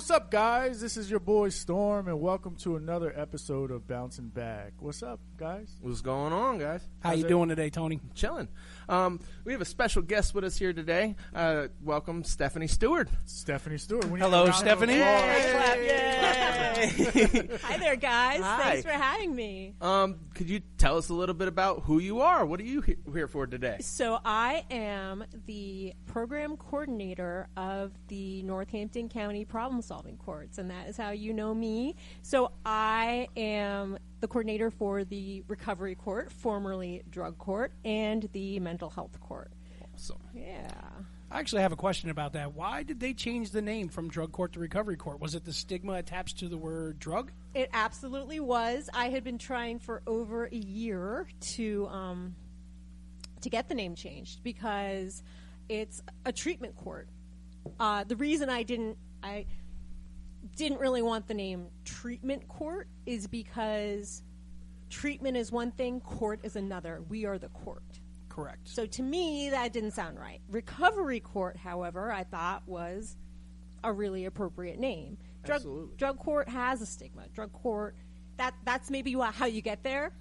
what's up, guys? This is your boy Storm, and welcome to another episode of Bouncing Back. What's up, guys? What's going on, guys? How you doing today, Tony? Chilling. We have a special guest with us here today. Welcome, Stephanie Steward. Stephanie Steward. Hello, Stephanie. Yay. Hi there, guys. Hi. Thanks for having me. Could you tell us a little bit about who you are? What are you here for today? So I am the program coordinator of the Northampton County Problem-Solving Courts, and that is how you know me. So I am the coordinator for the Recovery Court, formerly Drug Court, and the Mental Health Court. Awesome. Yeah. I actually have a question about that. Why did they change the name from Drug Court to Recovery Court? Was it the stigma attached to the word drug? It absolutely was. I had been trying for over a year to get the name changed because it's a treatment court. The reason I didn't really want the name treatment court is because treatment is one thing, court is another. We are the court. Correct. So to me, that didn't sound right. Recovery court, however, I thought was a really appropriate name. Drug court has a stigma. Drug court, that's maybe how you get there,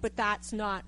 but that's not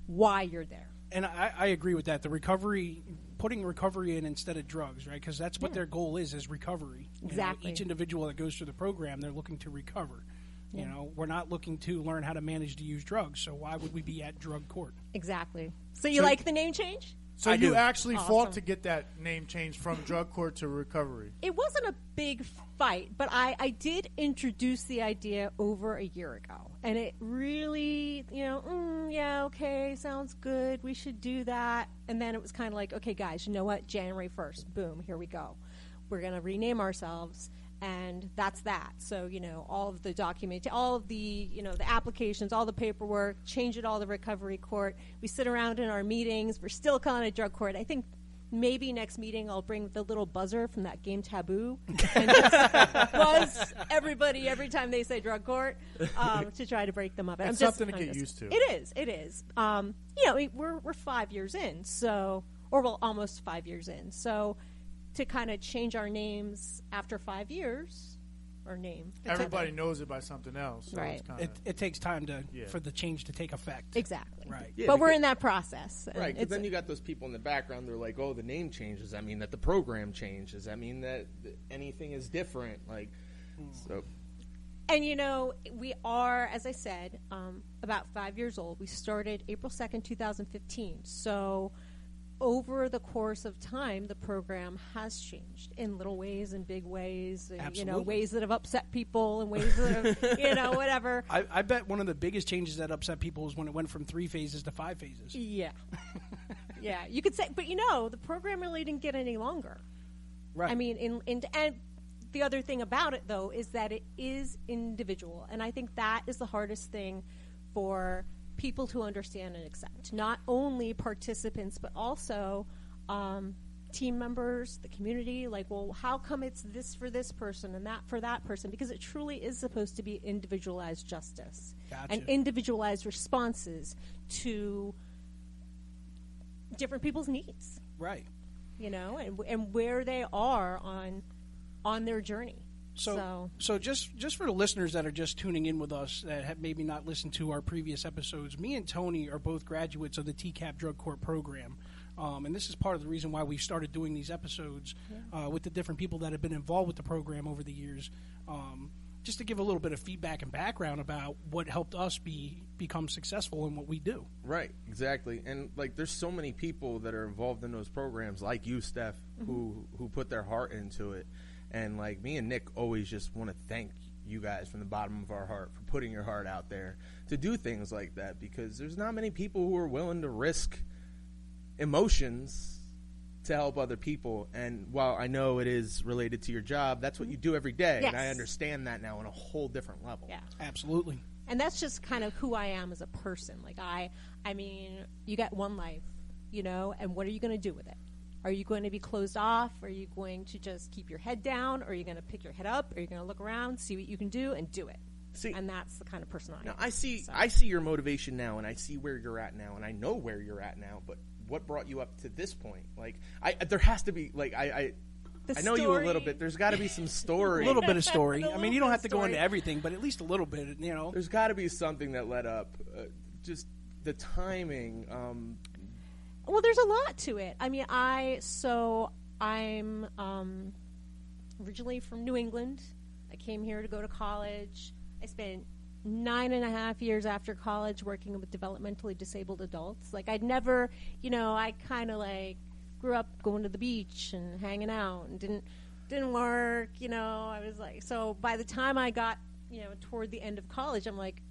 why you're there. And I agree with that. The recovery, putting recovery in instead of drugs, right? Because that's what their goal is recovery. Exactly. You know, each individual that goes through the program, they're looking to recover. Yeah. You know, we're not looking to learn how to manage to use drugs, so why would we be at drug court? Exactly. So you like the name change? So you actually fought to get that name changed from drug court to recovery. It wasn't a big fight, but I did introduce the idea over a year ago. And it really, yeah, okay, sounds good. We should do that. And then it was kind of like, okay, guys, you know what? January 1st, boom, here we go. We're going to rename ourselves. And that's that. So, all of the documents, all of the, the applications, all the paperwork, change it all to Recovery Court. We sit around in our meetings. We're still calling it Drug Court. I think maybe next meeting I'll bring the little buzzer from that game Taboo and just buzz everybody every time they say Drug Court to try to break them up. It's something to get used to. It is. We're 5 years in, almost 5 years in. So to kind of change our names after 5 years, our name. Everybody knows it by something else. So right. It takes time for the change to take effect. Exactly. Right. Yeah, but we're in that process. Right, because then you got those people in the background, they're like, oh, the name changes. Does that mean that the program changes? Does that mean that anything is different? So. And, we are, as I said, about 5 years old. We started April 2nd, 2015. So over the course of time, the program has changed in little ways and big ways, and, ways that have upset people and ways that have, whatever. I bet one of the biggest changes that upset people is when it went from 3 phases to 5 phases. Yeah. Yeah, you could say, but the program really didn't get any longer. Right. I mean, and the other thing about it, though, is that it is individual, and I think that is the hardest thing for people to understand and accept. Not only participants, but also team members, the community. Like, well, how come it's this for this person and that for that person? Because it truly is supposed to be individualized justice and individualized responses to different people's needs. Right. And where they are on their journey. So just for the listeners that are just tuning in with us that have maybe not listened to our previous episodes, me and Tony are both graduates of the TCAP Drug Court program. And this is part of the reason why we started doing these episodes with the different people that have been involved with the program over the years, just to give a little bit of feedback and background about what helped us become successful in what we do. Right, exactly. And, there's so many people that are involved in those programs, like you, Steph, who put their heart into it. And, me and Nick always just want to thank you guys from the bottom of our heart for putting your heart out there to do things like that, because there's not many people who are willing to risk emotions to help other people. And while I know it is related to your job, that's what you do every day. Yes. And I understand that now on a whole different level. Yeah. Absolutely. And that's just kind of who I am as a person. I mean, you got one life, and what are you going to do with it? Are you going to be closed off? Are you going to just keep your head down? Are you going to pick your head up? Are you going to look around, see what you can do, and do it? And that's the kind of person I am. I see your motivation now, and I see where you're at now, and I know where you're at now. But what brought you up to this point? There has to be I know you a little bit. There's got to be some story. A little bit of story. A I mean, you don't have to little go bit of into everything, but at least a little bit, you know. There's got to be something that led up. Just the timing. Well, there's a lot to it. I mean, I'm originally from New England. I came here to go to college. I spent 9.5 years after college working with developmentally disabled adults. Like, I'd never, I kind of like grew up going to the beach and hanging out and didn't work, I was like, so by the time I got, toward the end of college, I'm like,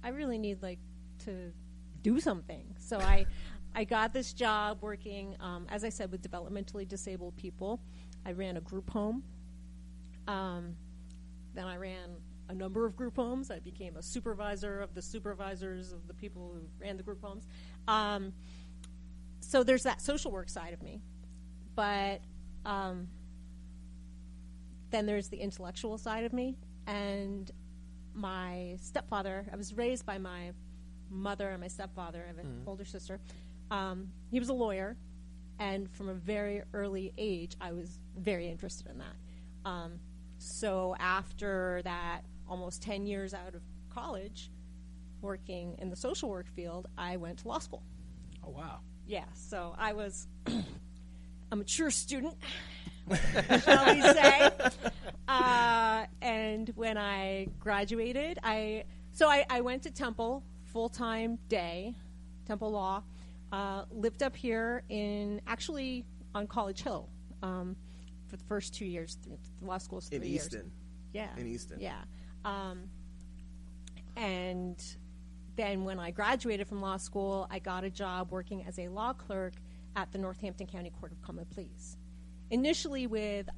I really need like to do something. So I got this job working, as I said, with developmentally disabled people. I ran a group home. Then I ran a number of group homes. I became a supervisor of the supervisors of the people who ran the group homes. So there's that social work side of me. But then there's the intellectual side of me. And my stepfather, I was raised by my mother and my stepfather. I have an older sister. He was a lawyer. And from a very early age, I was very interested in that. So after that, almost 10 years out of college, working in the social work field, I went to law school. Oh, wow. Yeah, so I was a mature student, shall we say. And when I graduated, I went to Temple full-time day, Temple Law, lived up here actually on College Hill for the first 2 years. The law school's 3 years. In Easton. Yeah. In Easton. Yeah. And then when I graduated from law school, I got a job working as a law clerk at the Northampton County Court of Common Pleas. Initially with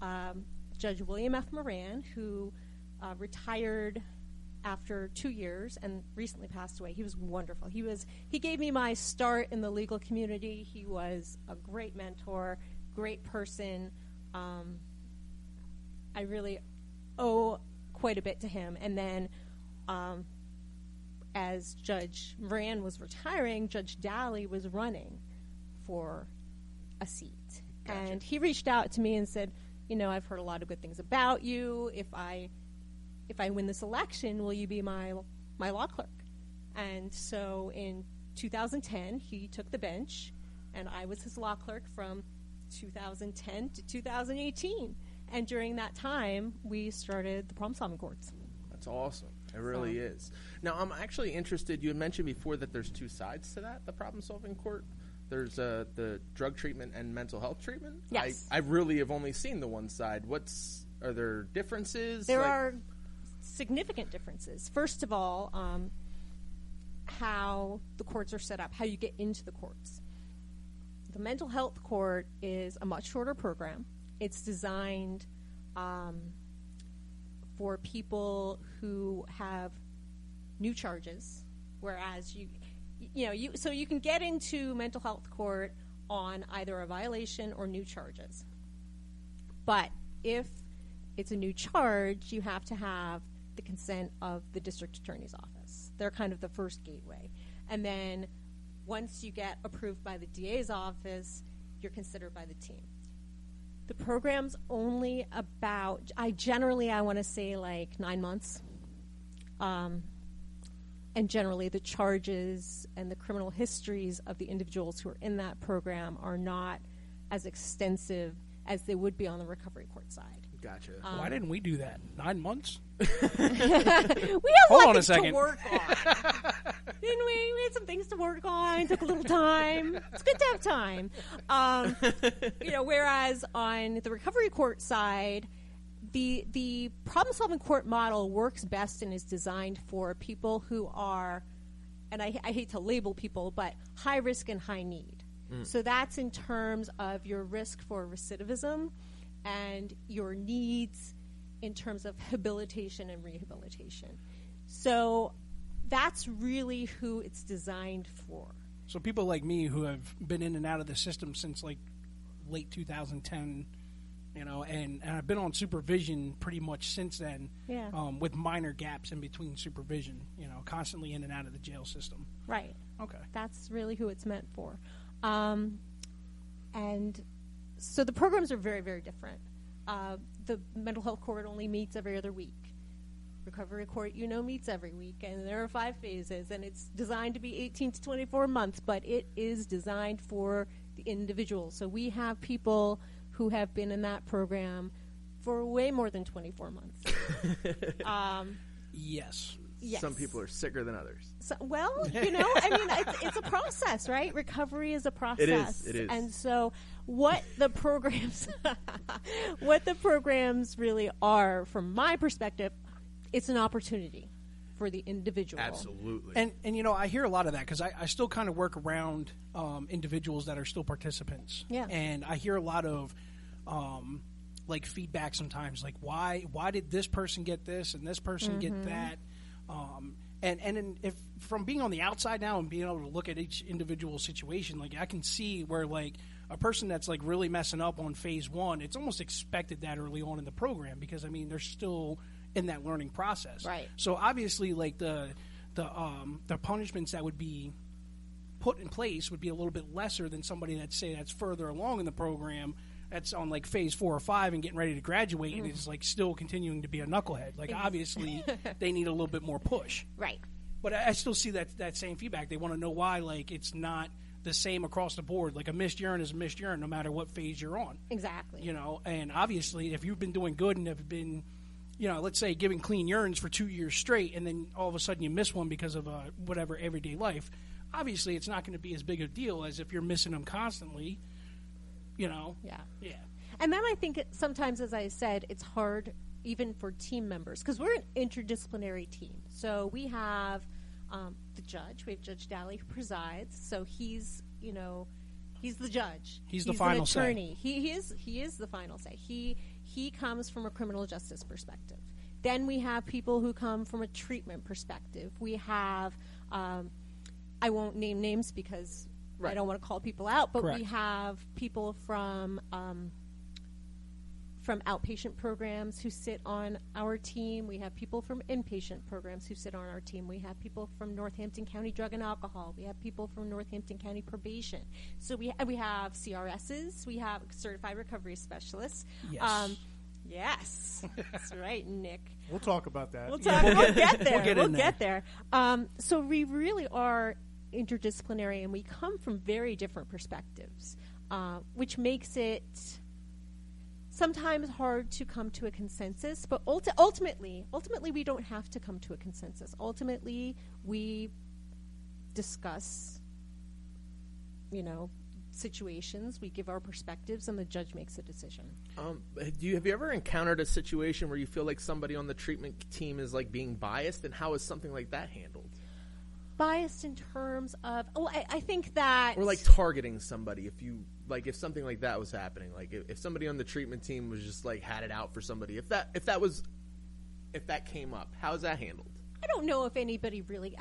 Judge William F. Moran, who retired after 2 years and recently passed away. He was wonderful. He gave me my start in the legal community. He was a great mentor, great person. I really owe quite a bit to him. And then as Judge Moran was retiring, Judge Daly was running for a seat. Gotcha. And he reached out to me and said, I've heard a lot of good things about you. If I win this election, will you be my law clerk? And so in 2010, he took the bench, and I was his law clerk from 2010 to 2018. And during that time, we started the problem-solving courts. That's awesome. It really is. Now, I'm actually interested. You had mentioned before that there's two sides to that, the problem-solving court. There's the drug treatment and mental health treatment. Yes. I really have only seen the one side. Are there differences? There are significant differences. First of all, how the courts are set up, how you get into the courts. The mental health court is a much shorter program. It's designed for people who have new charges, whereas so you can get into mental health court on either a violation or new charges. But if it's a new charge, you have to have the consent of the district attorney's office. They're kind of the first gateway. And then once you get approved by the DA's office, you're considered by the team. The program's only about, I want to say like 9 months. And generally the charges and the criminal histories of the individuals who are in that program are not as extensive as they would be on the recovery court side. Gotcha. Why didn't we do that? 9 months? We have Hold on a things second. to work on. Didn't we? We had some things to work on. It took a little time. It's good to have time. Whereas on the recovery court side, the problem-solving court model works best and is designed for people who are, and I hate to label people, but high risk and high need. So that's in terms of your risk for recidivism and your needs in terms of habilitation and rehabilitation. So that's really who it's designed for. So people like me who have been in and out of the system since like late 2010, and I've been on supervision pretty much since then, with minor gaps in between supervision, constantly in and out of the jail system. Right. Okay. That's really who it's meant for. And so the programs are very, very different. the mental health court only meets every other week. Recovery court, meets every week, and there are 5 phases, and it's designed to be 18 to 24 months, but it is designed for the individual. So we have people who have been in that program for way more than 24 months. Yes. Yes. Some people are sicker than others. So, it's a process, right? Recovery is a process. It is. And so what the programs really are, from my perspective, it's an opportunity for the individual. Absolutely. And I hear a lot of that because I still kind of work around individuals that are still participants. Yeah. And I hear a lot of like feedback sometimes, like why did this person get this and this person get that? And if from being on the outside now and being able to look at each individual situation, like I can see where like a person that's like really messing up on phase 1, it's almost expected that early on in the program because they're still in that learning process. Right. So obviously like the punishments that would be put in place would be a little bit lesser than somebody that's further along in the program that's on like phase 4 or 5 and getting ready to graduate and is like still continuing to be a knucklehead. Like obviously they need a little bit more push. Right. But I still see that same feedback. They want to know why like it's not the same across the board. Like a missed urine is a missed urine no matter what phase you're on. Exactly. And obviously if you've been doing good and have been, let's say giving clean urines for 2 years straight and then all of a sudden you miss one because of whatever everyday life, obviously it's not going to be as big a deal as if you're missing them constantly. Yeah. And then I think sometimes, as I said, it's hard even for team members because we're an interdisciplinary team. So we have the judge. We have Judge Daly who presides. So he's the judge. He's the final attorney. say. He is the final say. He comes from a criminal justice perspective. Then we have people who come from a treatment perspective. We have I won't name names because I don't want to call people out, but Correct. we have people from outpatient programs who sit on our team. We have people from inpatient programs who sit on our team. We have people from Northampton County Drug and Alcohol. We have people from Northampton County Probation. So we have CRSs. We have certified recovery specialists. Yes. Yes, that's right, Nick. We'll talk about that. We'll get there. We'll get there. So we really are interdisciplinary, and we come from very different perspectives, which makes it sometimes hard to come to a consensus. But ultimately, we don't have to come to a consensus. Ultimately, we discuss, situations. We give our perspectives, and the judge makes a decision. Have you ever encountered a situation where you feel like somebody on the treatment team is like being biased, and how is something like that handled? Biased in terms of, I think that, or like targeting somebody. If something like that was happening, like if somebody on the treatment team was just like had it out for somebody, if that came up, how's that handled? I don't know if anybody really.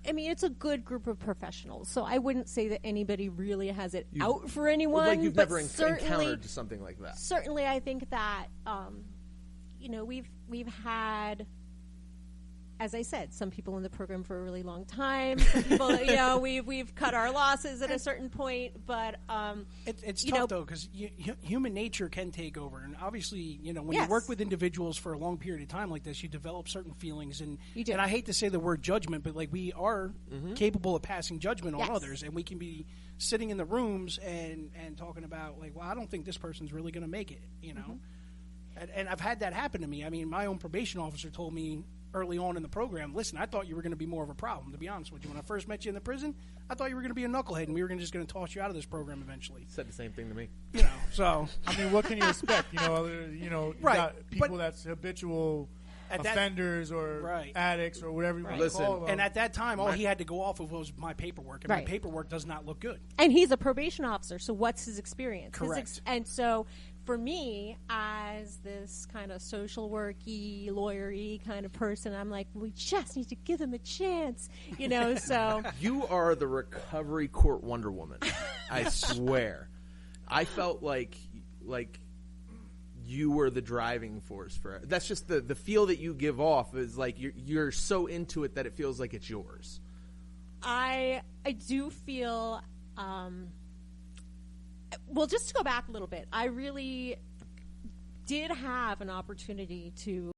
I mean, it's a good group of professionals, so I wouldn't say that anybody really has it out for anyone. Like you've but never encountered something like that. Certainly, I think that we've had, as I said, some people in the program for a really long time. Some people, we've cut our losses at a certain point, but it's tough though because human nature can take over, and obviously, when you work with individuals for a long period of time like this, you develop certain feelings, and I hate to say the word judgment, but like we are capable of passing judgment on others, and we can be sitting in the rooms and talking about like, well, I don't think this person's really going to make it, and I've had that happen to me. I mean, my own probation officer told me early on in the program, listen, I thought you were going to be more of a problem, to be honest with you. When I first met you in the prison, I thought you were going to be a knucklehead, and we were just going to toss you out of this program eventually. Said the same thing to me. So I mean, what can you expect? You got people that's habitual offenders or addicts or whatever you want to call them. And at that time, all he had to go off of was my paperwork, and my paperwork does not look good. And he's a probation officer, so what's his experience? Correct. And so for me, as this kind of social worky, lawyery kind of person, I'm like, we just need to give them a chance, so. You are the recovery court Wonder Woman. I swear. I felt like you were the driving force for it. That's just the feel that you give off is like you're so into it that it feels like it's yours. I do feel, well, just to go back a little bit, I really did have an opportunity to